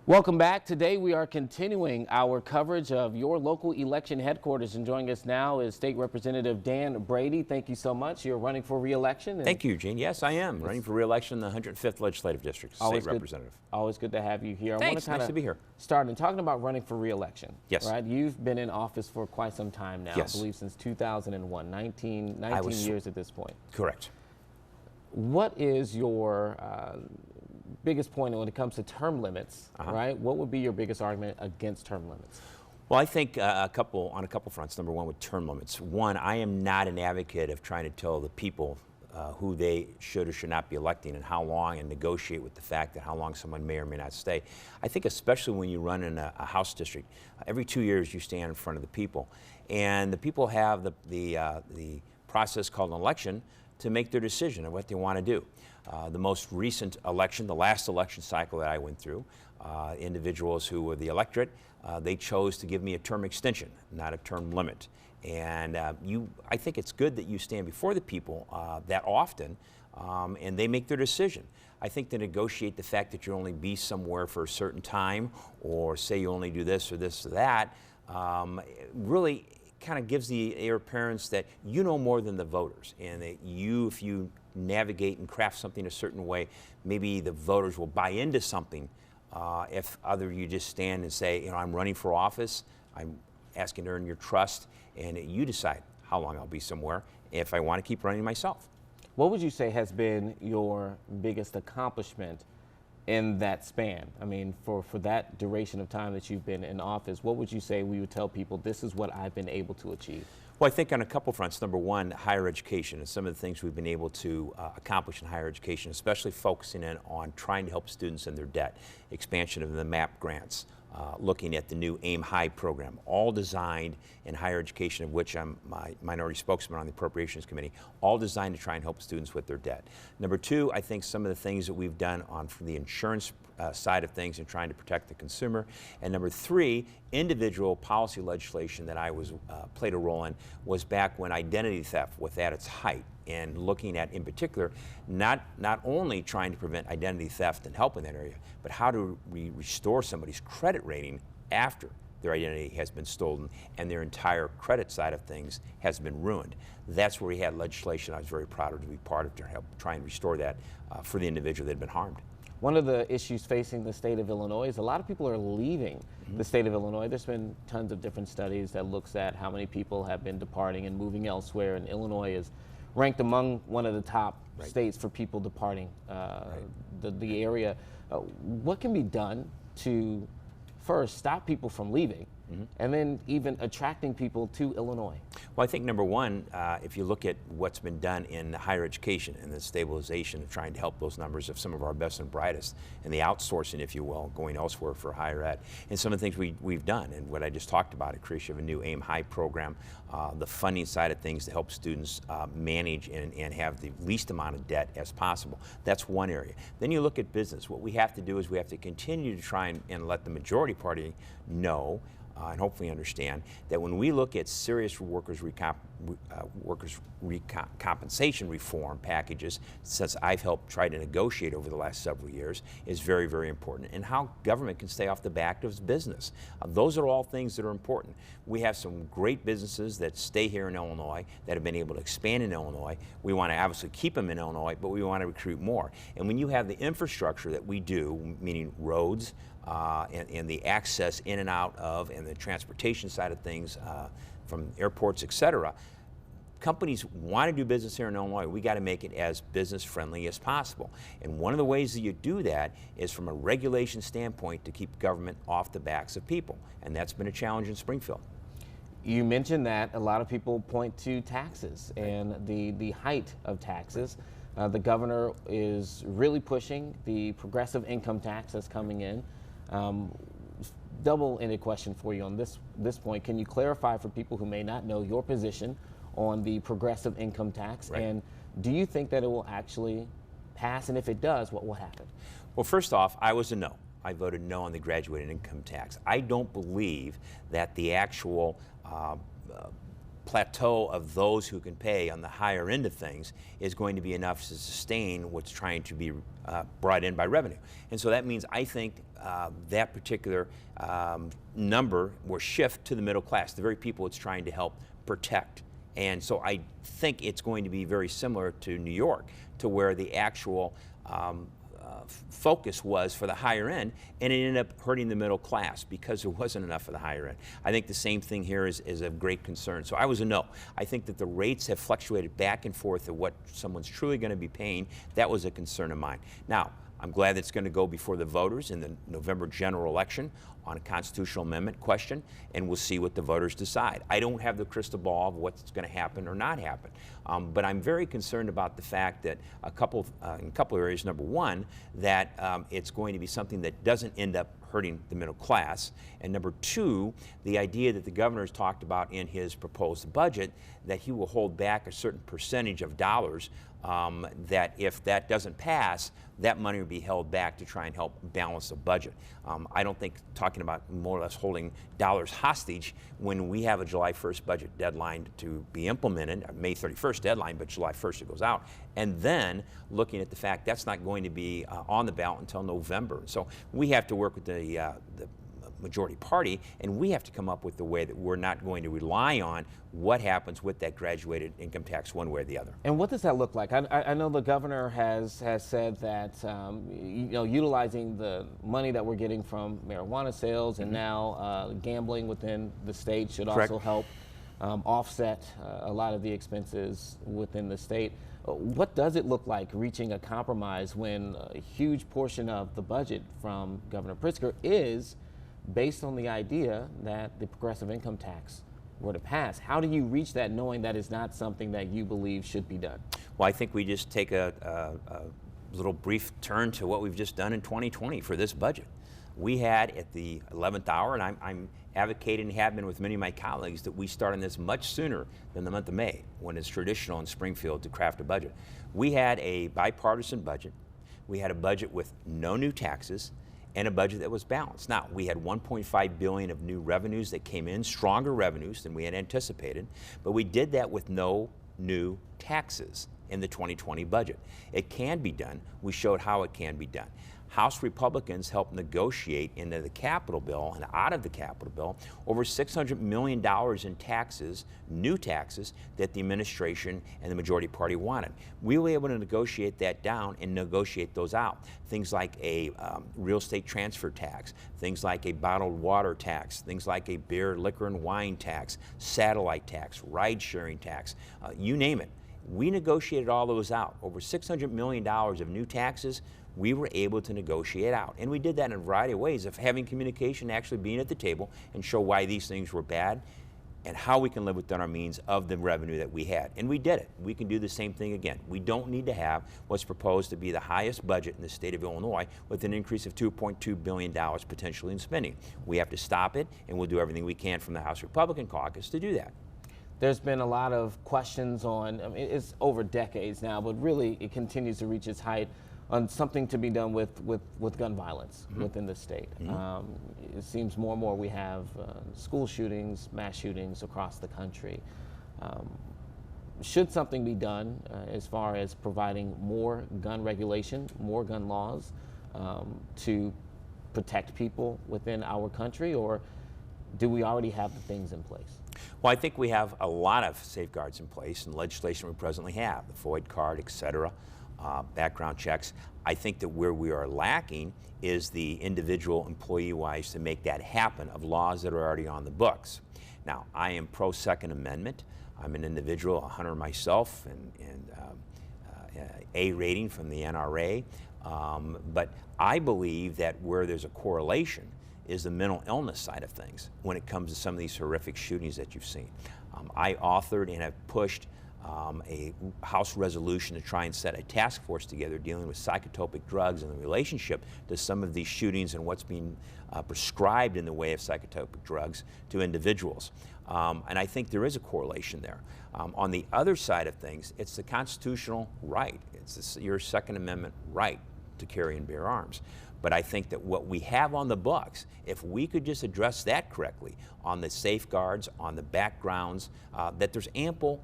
Welcome back. Today we are continuing our coverage of your local election headquarters, and joining us now is State Representative Dan Brady. Thank you so much. You're running for re-election. Thank you, Eugene. Yes, I am running for re-election in the 105th Legislative District, State Representative. Always good to have you here. Thanks. Nice to be here. Start and talking about running for re-election. Yes. Right. You've been in office for quite some time now. Yes. I believe since 2001, 19 years at this point. Correct. What is your biggest point when it comes to term limits, right? What would be your biggest argument against term limits? Well, I think on a couple fronts. Number one, with term limits. One, I am not an advocate of trying to tell the people who they should or should not be electing and how long, and negotiate with the fact that how long someone may or may not stay. I think especially when you run in a House district, every 2 years you stand in front of the people, and the people have the process called an election to make their decision of what they want to do. The most recent election, the last election cycle that I went through, individuals who were the electorate, they chose to give me a term extension, not a term limit. And I think it's good that you stand before the people that often, and they make their decision. I think to negotiate the fact that you only be somewhere for a certain time, or say you only do this or this or that, really kind of gives the air parents that you know more than the voters, and that if you navigate and craft something a certain way, maybe the voters will buy into something. If other you just stand and say, you know, I'm running for office, I'm asking to earn your trust, and you decide how long I'll be somewhere if I want to keep running myself. What would you say has been your biggest accomplishment in that span? I mean, for that duration of time that you've been in office, what would you say we would tell people, this is what I've been able to achieve? Well, I think on a couple fronts. Number one, higher education, and some of the things we've been able to accomplish in higher education, especially focusing in on trying to help students in their debt, expansion of the MAP grants, looking at the new AIM High program, all designed in higher education, of which I'm my minority spokesman on the Appropriations Committee, all designed to try and help students with their debt. Number two, I think some of the things that we've done on for the insurance side of things and trying to protect the consumer. And number three, individual policy legislation that I played a role in was back when identity theft was at its height, and looking at, in particular, not only trying to prevent identity theft and help in that area, but how do we restore somebody's credit rating after their identity has been stolen and their entire credit side of things has been ruined. That's where we had legislation I was very proud of to be part of, to help try and restore that for the individual that had been harmed. One of the issues facing the state of Illinois is a lot of people are leaving the state of Illinois. There's been tons of different studies that looks at how many people have been departing and moving elsewhere, and Illinois is ranked among one of the top states for people departing the area. What can be done to first stop people from leaving, and then even attracting people to Illinois? Well, I think number one, if you look at what's been done in higher education and the stabilization of trying to help those numbers of some of our best and brightest, and the outsourcing, if you will, going elsewhere for higher ed, and some of the things we've done, and what I just talked about, a creation of a new AIM High program, the funding side of things to help students manage and have the least amount of debt as possible. That's one area. Then you look at business. What we have to do is we have to continue to try and let the majority party know and hopefully understand that when we look at serious workers' compensation reform packages, since I've helped try to negotiate over the last several years, is very, very important, and how government can stay off the back of business. Those are all things that are important. We have some great businesses that stay here in Illinois that have been able to expand in Illinois. We want to obviously keep them in Illinois, but we want to recruit more. And when you have the infrastructure that we do, meaning roads, and the access in and out of, and the transportation side of things from airports, et cetera, companies want to do business here in Illinois. We got to make it as business friendly as possible. And one of the ways that you do that is from a regulation standpoint to keep government off the backs of people. And that's been a challenge in Springfield. You mentioned that a lot of people point to taxes and the height of taxes. The governor is really pushing the progressive income tax that's coming in. Double-ended question for you on this point. Can you clarify for people who may not know your position on the progressive income tax? Right. And do you think that it will actually pass? And if it does, what will happen? Well, first off, I was a no. I voted no on the graduated income tax. I don't believe that the actual plateau of those who can pay on the higher end of things is going to be enough to sustain what's trying to be brought in by revenue. And so that means I think that particular number will shift to the middle class, the very people it's trying to help protect. And so I think it's going to be very similar to New York, to where the actual focus was for the higher end, and it ended up hurting the middle class because there wasn't enough for the higher end. I think the same thing here is of great concern. So I was a no. I think that the rates have fluctuated back and forth of what someone's truly going to be paying. That was a concern of mine. Now, I'm glad that it's going to go before the voters in the November general election on a constitutional amendment question, and we'll see what the voters decide. I don't have the crystal ball of what's going to happen or not happen, but I'm very concerned about the fact that in a couple of areas. Number one, that it's going to be something that doesn't end up hurting the middle class, and number two, the idea that the governor has talked about in his proposed budget that he will hold back a certain percentage of dollars, that if that doesn't pass, that money will be held back to try and help balance the budget. I don't think talking about more or less holding dollars hostage when we have a July 1st budget deadline to be implemented, a May 31st deadline, but July 1st it goes out, and then looking at the fact that's not going to be on the ballot until November. So we have to work with the majority party, and we have to come up with the way that we're not going to rely on what happens with that graduated income tax one way or the other. And what does that look like? I know the governor has said that utilizing the money that we're getting from marijuana sales and now gambling within the state should Correct. also help offset a lot of the expenses within the state. What does it look like reaching a compromise when a huge portion of the budget from Governor Pritzker is based on the idea that the progressive income tax were to pass? How do you reach that knowing that is not something that you believe should be done? Well, I think we just take a little brief turn to what we've just done in 2020 for this budget. We had at the 11th hour, and I'm advocating and have been with many of my colleagues, that we start on this much sooner than the month of May, when it's traditional in Springfield to craft a budget. We had a bipartisan budget. We had a budget with no new taxes, and a budget that was balanced. Now, we had $1.5 billion of new revenues that came in, stronger revenues than we had anticipated, but we did that with no new taxes in the 2020 budget. It can be done. We showed how it can be done. House Republicans helped negotiate into the Capitol bill and out of the Capitol bill over $600 million in taxes, new taxes, that the administration and the majority party wanted. We were able to negotiate that down and negotiate those out. Things like a real estate transfer tax, things like a bottled water tax, things like a beer, liquor, and wine tax, satellite tax, ride-sharing tax, you name it. We negotiated all those out. Over $600 million of new taxes, we were able to negotiate out. And we did that in a variety of ways, of having communication, actually being at the table and show why these things were bad and how we can live within our means of the revenue that we had. And we did it. We can do the same thing again. We don't need to have what's proposed to be the highest budget in the state of Illinois with an increase of $2.2 billion potentially in spending. We have to stop it, and we'll do everything we can from the House Republican caucus to do that. There's been a lot of questions on, I mean, it's over decades now, but really it continues to reach its height on something to be done with gun violence within the state. It seems more and more we have school shootings, mass shootings across the country. Should something be done as far as providing more gun regulation, more gun laws to protect people within our country, or do we already have the things in place? Well, I think we have a lot of safeguards in place and legislation we presently have, the FOID card, et cetera. Background checks. I think that where we are lacking is the individual employee-wise to make that happen of laws that are already on the books. Now, I am pro Second Amendment. I'm an individual, a hunter myself, and A rating from the NRA. But I believe that where there's a correlation is the mental illness side of things when it comes to some of these horrific shootings that you've seen. I authored and have pushed a House resolution to try and set a task force together dealing with psychotropic drugs and the relationship to some of these shootings and what's being prescribed in the way of psychotropic drugs to individuals. And I think there is a correlation there. On the other side of things, it's the constitutional right. It's your Second Amendment right to carry and bear arms. But I think that what we have on the books, if we could just address that correctly on the safeguards, on the backgrounds, that there's ample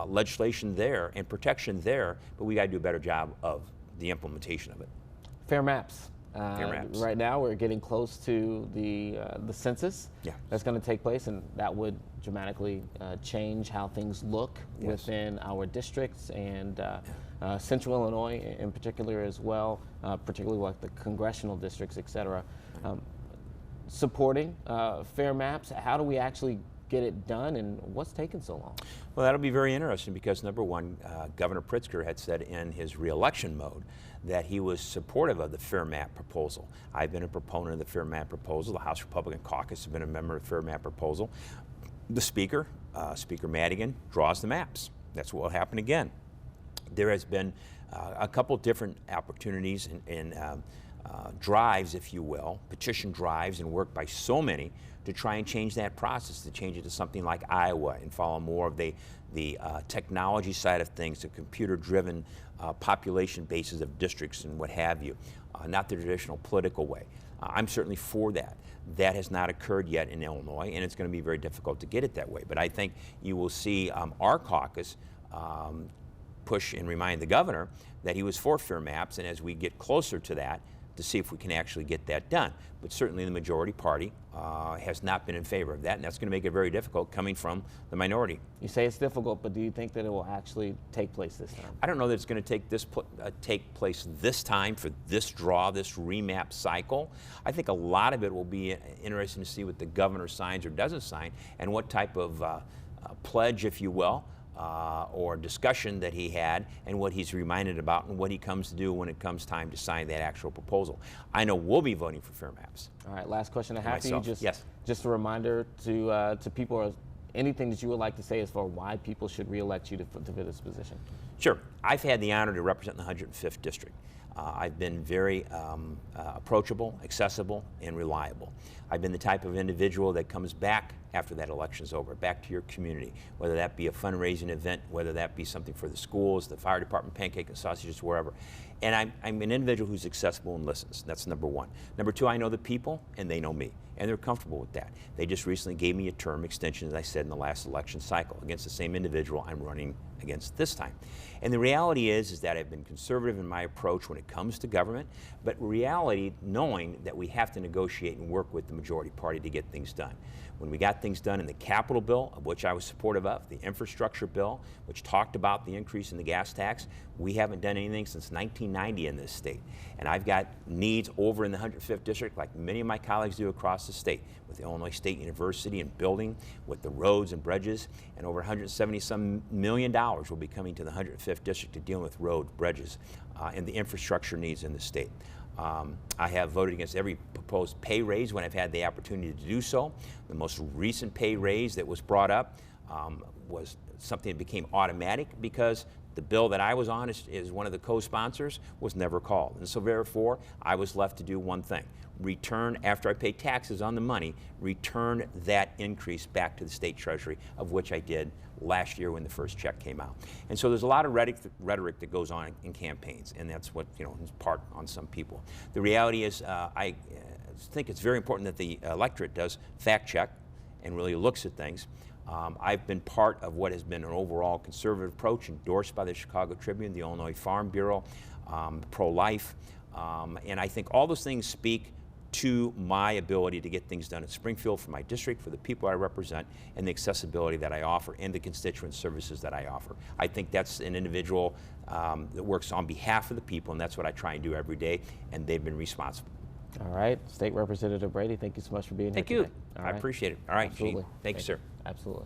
legislation there and protection there, but we got to do a better job of the implementation of it. Fair maps. Fair maps. Right now, we're getting close to the census that's going to take place, and that would dramatically change how things look within our districts and Central Illinois in particular as well, particularly like the congressional districts, et cetera. Supporting fair maps, how do we actually get it done, and what's taken so long? Well, that'll be very interesting because, number one, Governor Pritzker had said in his reelection mode that he was supportive of the fair map proposal. I've been a proponent of the fair map proposal. The House Republican Caucus has been a member of the fair map proposal. The Speaker, Speaker Madigan, draws the maps. That's what will happen again. There has been a couple different opportunities and drives, if you will, petition drives and work by so many to try and change that process, to change it to something like Iowa and follow more of the technology side of things, the computer-driven population bases of districts and what have you, not the traditional political way. I'm certainly for that. That has not occurred yet in Illinois, and it's going to be very difficult to get it that way. But I think you will see our caucus push and remind the governor that he was for fair maps, and as we get closer to that, to see if we can actually get that done. But certainly the majority party has not been in favor of that, and that's going to make it very difficult coming from the minority. You say it's difficult, but do you think that it will actually take place this time? I don't know that it's going to take place this time for this draw, this remap cycle. I think a lot of it will be interesting to see what the governor signs or doesn't sign, and what type of pledge, if you will, or discussion that he had, and what he's reminded about, and what he comes to do when it comes time to sign that actual proposal. I know we'll be voting for fair maps. All right, last question I have for you. Just a reminder to people, or anything that you would like to say as far as why people should re-elect you to this position. Sure. I've had the honor to represent the 105th District. I've been very approachable, accessible, and reliable. I've been the type of individual that comes back after that election's over, back to your community, whether that be a fundraising event, whether that be something for the schools, the fire department, pancake and sausages, wherever. And I'm an individual who's accessible and listens. That's number one. Number two, I know the people, and they know me, and they're comfortable with that. They just recently gave me a term extension, as I said, in the last election cycle, against the same individual I'm running against this time. And the reality is that I've been conservative in my approach when it comes to government, but reality, knowing that we have to negotiate and work with the majority party to get things done. When we got things done in the capital bill, of which I was supportive of, the infrastructure bill, which talked about the increase in the gas tax, we haven't done anything since 1990 in this state. And I've got needs over in the 105th District, like many of my colleagues do across the state, with the Illinois State University and building, with the roads and bridges, and over $170-some million will be coming to the 105th District to deal with roads, bridges, and the infrastructure needs in the state. I have voted against every proposed pay raise when I've had the opportunity to do so. The most recent pay raise that was brought up was something that became automatic because the bill that I was on is one of the co-sponsors was never called. And so therefore, I was left to do one thing: return, after I pay taxes on the money, return that increase back to the state treasury, of which I did last year when the first check came out. And so there's a lot of rhetoric that goes on in campaigns, and that's what, is part on some people. The reality is I think it's very important that the electorate does fact check and really looks at things. I've been part of what has been an overall conservative approach endorsed by the Chicago Tribune, the Illinois Farm Bureau, pro-life, and I think all those things speak to my ability to get things done at Springfield for my district, for the people I represent, and the accessibility that I offer and the constituent services that I offer. I think that's an individual that works on behalf of the people, and that's what I try and do every day, and they've been responsible. All right, State Representative Brady, thank you so much for being here today. Thank you. I appreciate it. All right, Absolutely. Gene. Thank you, sir. Absolutely.